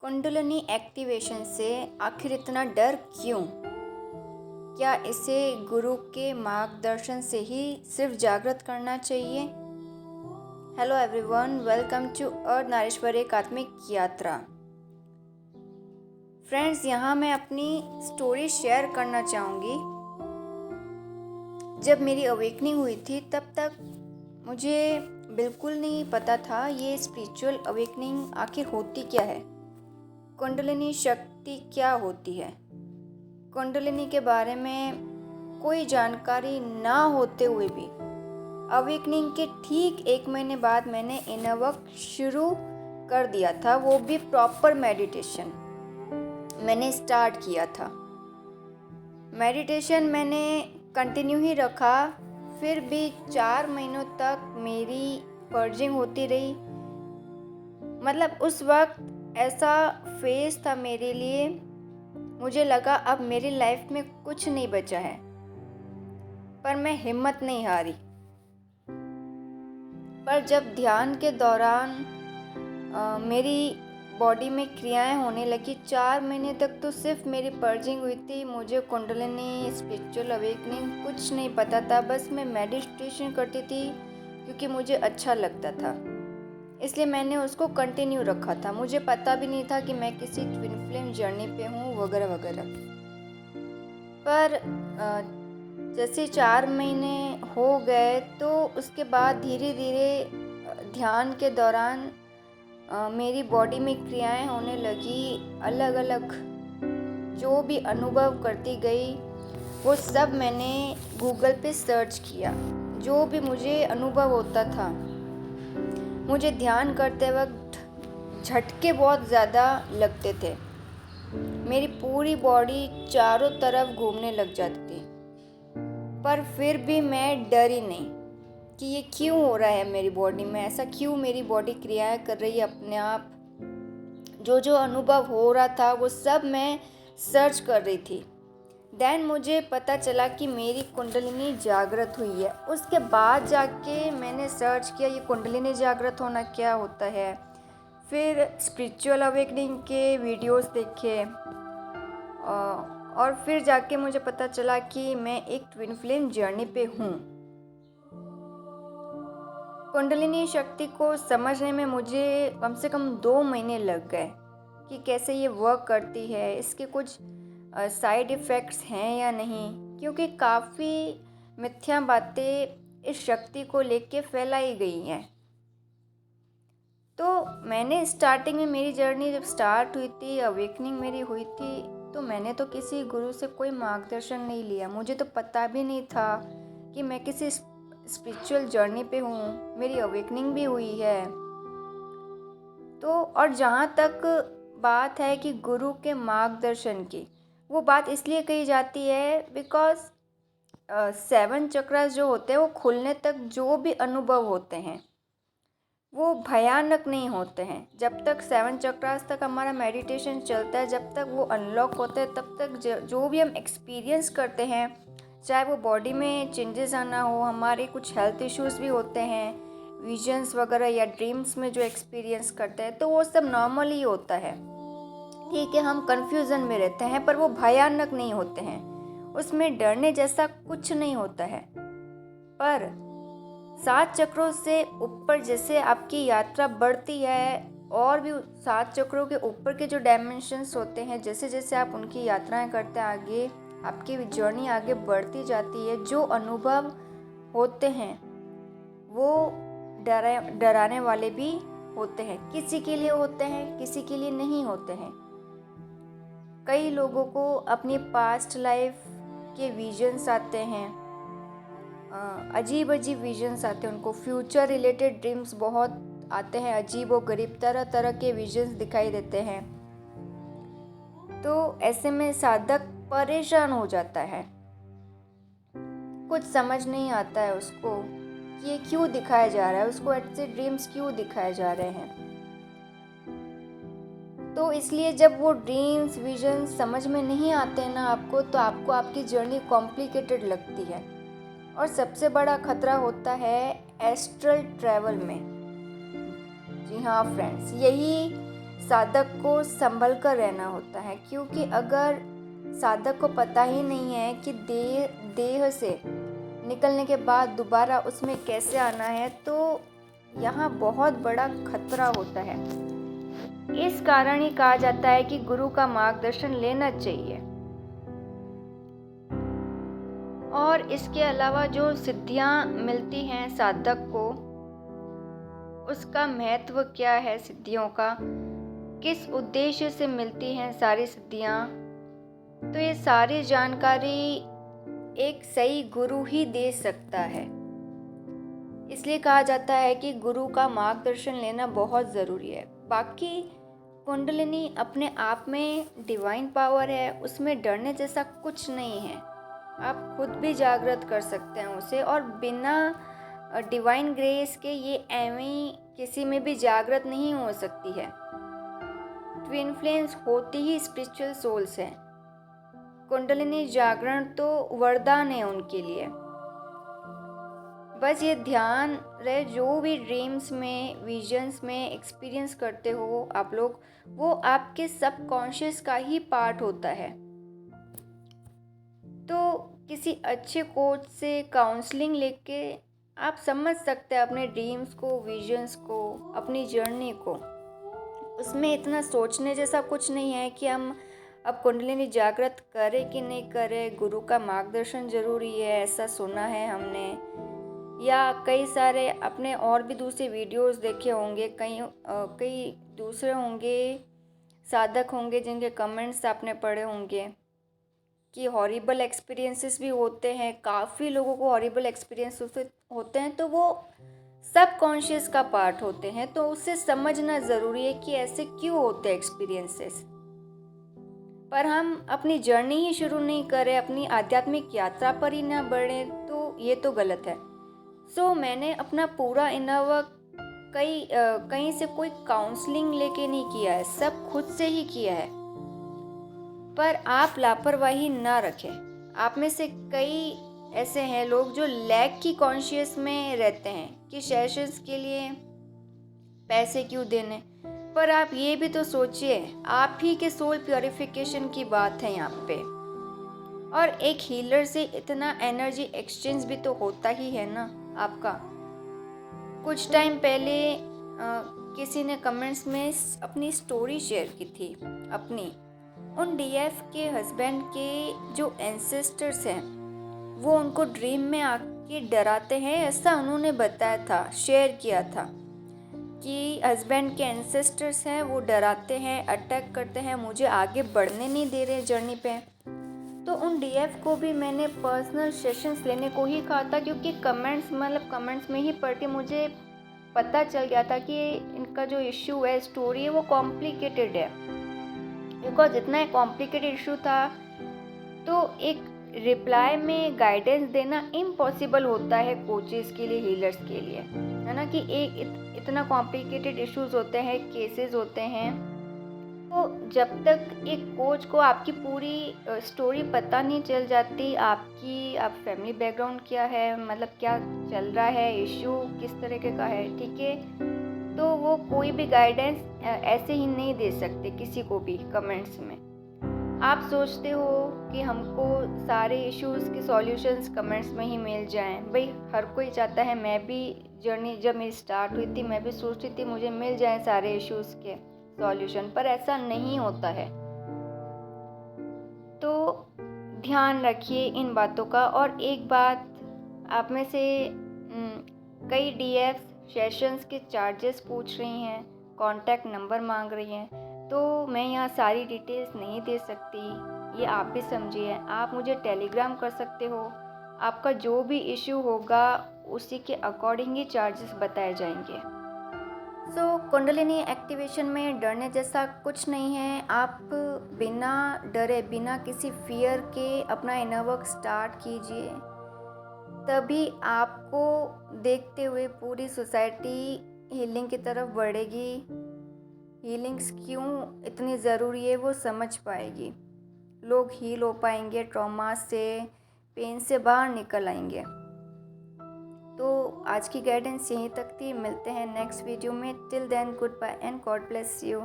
Kundalini activation से आखिर इतना डर क्यों? क्या इसे गुरु के मार्गदर्शन से ही सिर्फ जागृत करना चाहिए? Hello everyone, welcome to Ardhanarishvara एक आत्मिक यात्रा। फ्रेंड्स, यहाँ मैं अपनी स्टोरी शेयर करना चाहूँगी। जब मेरी अवेकनिंग हुई थी तब तक मुझे बिल्कुल नहीं पता था ये स्पिरिचुअल अवेकनिंग आखिर होती क्या है, कुंडलिनी शक्ति क्या होती है। कुंडलिनी के बारे में कोई जानकारी ना होते हुए भी अवेकनिंग के ठीक 1 महीने बाद मैंने इनर वर्क शुरू कर दिया था। वो भी प्रॉपर मेडिटेशन मैंने स्टार्ट किया था। मेडिटेशन मैंने कंटिन्यू ही रखा, फिर भी 4 महीनों तक मेरी पर्जिंग होती रही। मतलब उस वक्त ऐसा फेज था मेरे लिए, मुझे लगा अब मेरी लाइफ में कुछ नहीं बचा है, पर मैं हिम्मत नहीं हारी। पर जब ध्यान के दौरान मेरी बॉडी में क्रियाएं होने लगी, 4 महीने तक तो सिर्फ मेरी पर्जिंग हुई थी। मुझे कुंडलिनी, स्पिरिचुअल अवेकनिंग कुछ नहीं पता था। बस मैं मेडिटेशन करती थी क्योंकि मुझे अच्छा लगता था, इसलिए मैंने उसको कंटिन्यू रखा था। मुझे पता भी नहीं था कि मैं किसी ट्विन फ्लेम जर्नी पे हूँ वगैरह वगैरह। पर जैसे 4 महीने हो गए तो उसके बाद धीरे धीरे ध्यान के दौरान मेरी बॉडी में क्रियाएं होने लगी। अलग अलग जो भी अनुभव करती गई वो सब मैंने गूगल पे सर्च किया। जो भी मुझे अनुभव होता था, मुझे ध्यान करते वक्त झटके बहुत ज़्यादा लगते थे। मेरी पूरी बॉडी चारों तरफ घूमने लग जाती थी, पर फिर भी मैं डरी नहीं कि ये क्यों हो रहा है मेरी बॉडी में, ऐसा क्यों मेरी बॉडी क्रियाएं कर रही है अपने आप। जो जो अनुभव हो रहा था वो सब मैं सर्च कर रही थी। देन मुझे पता चला कि मेरी कुंडलिनी जागृत हुई है। उसके बाद जाके मैंने सर्च किया ये कुंडलिनी जागृत होना क्या होता है। फिर स्पिरिचुअल अवेकनिंग के वीडियोस देखे और फिर जाके मुझे पता चला कि मैं एक ट्विन फ्लेम जर्नी पे हूँ। कुंडलिनी शक्ति को समझने में मुझे कम से कम 2 महीने लग गए कि कैसे ये वर्क करती है, इसके कुछ साइड इफ़ेक्ट्स हैं या नहीं, क्योंकि काफ़ी मिथ्या बातें इस शक्ति को लेके फैलाई गई हैं। तो मैंने स्टार्टिंग में मेरी जर्नी जब स्टार्ट हुई थी, अवेकनिंग मेरी हुई थी, तो मैंने तो किसी गुरु से कोई मार्गदर्शन नहीं लिया। मुझे तो पता भी नहीं था कि मैं किसी स्पिरिचुअल जर्नी पे हूँ, मेरी अवेकनिंग भी हुई है। तो और जहाँ तक बात है कि गुरु के मार्गदर्शन की, वो बात इसलिए कही जाती है बिकॉज 7 चक्रास जो होते हैं वो खुलने तक जो भी अनुभव होते हैं वो भयानक नहीं होते हैं। जब तक 7 चक्रास तक हमारा मेडिटेशन चलता है, जब तक वो अनलॉक होते हैं, तब तक जो भी हम एक्सपीरियंस करते हैं, चाहे वो बॉडी में चेंजेस आना हो, हमारे कुछ हेल्थ इश्यूज़ भी होते हैं, विजन्स वगैरह या ड्रीम्स में जो एक्सपीरियंस करते हैं, तो वो सब नॉर्मल ही होता है। ठीक है, हम कंफ्यूजन में रहते हैं, पर वो भयानक नहीं होते हैं। उसमें डरने जैसा कुछ नहीं होता है। पर 7 चक्रों से ऊपर जैसे आपकी यात्रा बढ़ती है, और भी 7 चक्रों के ऊपर के जो डायमेंशंस होते हैं, जैसे जैसे आप उनकी यात्राएं करते हैं, आगे आपकी जर्नी आगे बढ़ती जाती है, जो अनुभव होते हैं वो डराने वाले भी होते हैं। किसी के लिए होते हैं, किसी के लिए नहीं होते हैं। कई लोगों को अपनी पास्ट लाइफ के विजन्स आते हैं, अजीब अजीब विजन्स आते हैं उनको। फ्यूचर रिलेटेड ड्रीम्स बहुत आते हैं, अजीब और गरीब तरह तरह के विजन्स दिखाई देते हैं। तो ऐसे में साधक परेशान हो जाता है, कुछ समझ नहीं आता है उसको कि ये क्यों दिखाया जा रहा है, उसको ऐसे ड्रीम्स क्यों दिखाए जा रहे हैं। तो इसलिए जब वो ड्रीम्स विजन्स समझ में नहीं आते हैं ना आपको, तो आपको आपकी जर्नी कॉम्प्लिकेटेड लगती है। और सबसे बड़ा खतरा होता है एस्ट्रल ट्रैवल में। जी हाँ फ्रेंड्स, यही साधक को संभल कर रहना होता है, क्योंकि अगर साधक को पता ही नहीं है कि देह से निकलने के बाद दोबारा उसमें कैसे आना है, तो यहाँ बहुत बड़ा खतरा होता है। इस कारण ही कहा जाता है कि गुरु का मार्गदर्शन लेना चाहिए। और इसके अलावा जो सिद्धियाँ मिलती हैं साधक को, उसका महत्व क्या है, सिद्धियों का किस उद्देश्य से मिलती हैं सारी सिद्धियाँ, तो ये सारी जानकारी एक सही गुरु ही दे सकता है। इसलिए कहा जाता है कि गुरु का मार्गदर्शन लेना बहुत ज़रूरी है। बाकी कुंडलिनी अपने आप में डिवाइन पावर है, उसमें डरने जैसा कुछ नहीं है। आप खुद भी जागृत कर सकते हैं उसे, और बिना डिवाइन ग्रेस के ये एवं किसी में भी जागृत नहीं हो सकती है। ट्विन फ्लेम्स होती ही स्पिरिचुअल सोल्स हैं। कुंडलिनी जागरण तो वरदान है उनके लिए। बस ये ध्यान रहे, जो भी ड्रीम्स में, विजन्स में एक्सपीरियंस करते हो आप लोग, वो आपके सबकॉन्शियस का ही पार्ट होता है। तो किसी अच्छे कोच से काउंसलिंग लेके आप समझ सकते हैं अपने ड्रीम्स को, विजन्स को, अपनी जर्नी को। उसमें इतना सोचने जैसा कुछ नहीं है कि हम अब कुंडलिनी जागृत करें कि नहीं करें, गुरु का मार्गदर्शन जरूरी है, ऐसा सुना है हमने, या कई सारे अपने और भी दूसरे वीडियोस देखे होंगे, कई दूसरे होंगे साधक होंगे जिनके कमेंट्स आपने पढ़े होंगे कि हॉरिबल एक्सपीरियंसेस भी होते हैं। काफ़ी लोगों को हॉरिबल एक्सपीरियंस होते हैं, तो वो सब कॉन्शियस का पार्ट होते हैं। तो उसे समझना ज़रूरी है कि ऐसे क्यों होते हैं एक्सपीरियंसेस। पर हम अपनी जर्नी ही शुरू नहीं करें, अपनी आध्यात्मिक यात्रा पर ही ना बढ़े, तो ये तो गलत है। मैंने अपना पूरा इनर वर्क कहीं से कोई काउंसलिंग लेके नहीं किया है, सब खुद से ही किया है। पर आप लापरवाही ना रखें। आप में से कई ऐसे हैं लोग जो लैक की कॉन्शियस में रहते हैं कि सेशंस के लिए पैसे क्यों देने। पर आप ये भी तो सोचिए, आप ही के सोल प्योरिफिकेशन की बात है यहाँ पे। और एक हीलर से इतना एनर्जी एक्सचेंज भी तो होता ही है ना आपका। कुछ टाइम पहले किसी ने कमेंट्स में अपनी स्टोरी शेयर की थी अपनी। उन डीएफ के हस्बैंड के जो एंसेस्टर्स हैं, वो उनको ड्रीम में आके डराते हैं, ऐसा उन्होंने बताया था, शेयर किया था कि हस्बैंड के एंसेस्टर्स हैं, वो डराते हैं, अटैक करते हैं, मुझे आगे बढ़ने नहीं दे रहे जर्नी पे। तो उन डीएफ को भी मैंने पर्सनल सेशंस लेने को ही कहा था, क्योंकि कमेंट्स में ही पढ़ के मुझे पता चल गया था कि इनका जो इश्यू है, स्टोरी है, वो कॉम्प्लिकेटेड है। बिकॉज इतना कॉम्प्लिकेटेड इशू था, तो एक रिप्लाई में गाइडेंस देना इम्पॉसिबल होता है कोचेस के लिए, हीलर्स के लिए, है ना। कि एक इतना कॉम्प्लिकेटेड इश्यूज होते हैं, केसेस होते हैं। तो जब तक एक कोच को आपकी पूरी स्टोरी पता नहीं चल जाती, आप फैमिली बैकग्राउंड क्या है, मतलब क्या चल रहा है, इश्यू किस तरीके का है, ठीक है, तो वो कोई भी गाइडेंस ऐसे ही नहीं दे सकते किसी को भी कमेंट्स में। आप सोचते हो कि हमको सारे इश्यूज़ के सॉल्यूशंस कमेंट्स में ही मिल जाएं। भाई हर कोई चाहता है, मैं भी जर्नी जब मेरी स्टार्ट हुई थी, मैं भी सोचती थी मुझे मिल जाएं सारे इश्यूज़ के सॉल्यूशन, पर ऐसा नहीं होता है। तो ध्यान रखिए इन बातों का। और एक बात, आप में से कई डीएफ सेशंस के चार्जेस पूछ रही हैं, कॉन्टैक्ट नंबर मांग रही हैं, तो मैं यहाँ सारी डिटेल्स नहीं दे सकती, ये आप भी समझिए। आप मुझे टेलीग्राम कर सकते हो, आपका जो भी इश्यू होगा उसी के अकॉर्डिंग ही चार्जेस बताए जाएंगे। कुंडलिनी एक्टिवेशन में डरने जैसा कुछ नहीं है। आप बिना डरे, बिना किसी फियर के अपना इनर वर्क स्टार्ट कीजिए, तभी आपको देखते हुए पूरी सोसाइटी हीलिंग की तरफ बढ़ेगी। हीलिंग्स क्यों इतनी ज़रूरी है वो समझ पाएगी, लोग हील हो पाएंगे, ट्रॉमा से, पेन से बाहर निकल आएंगे। तो आज की गाइडेंस यहीं तक थी, मिलते हैं नेक्स्ट वीडियो में। Till then goodbye and God bless you.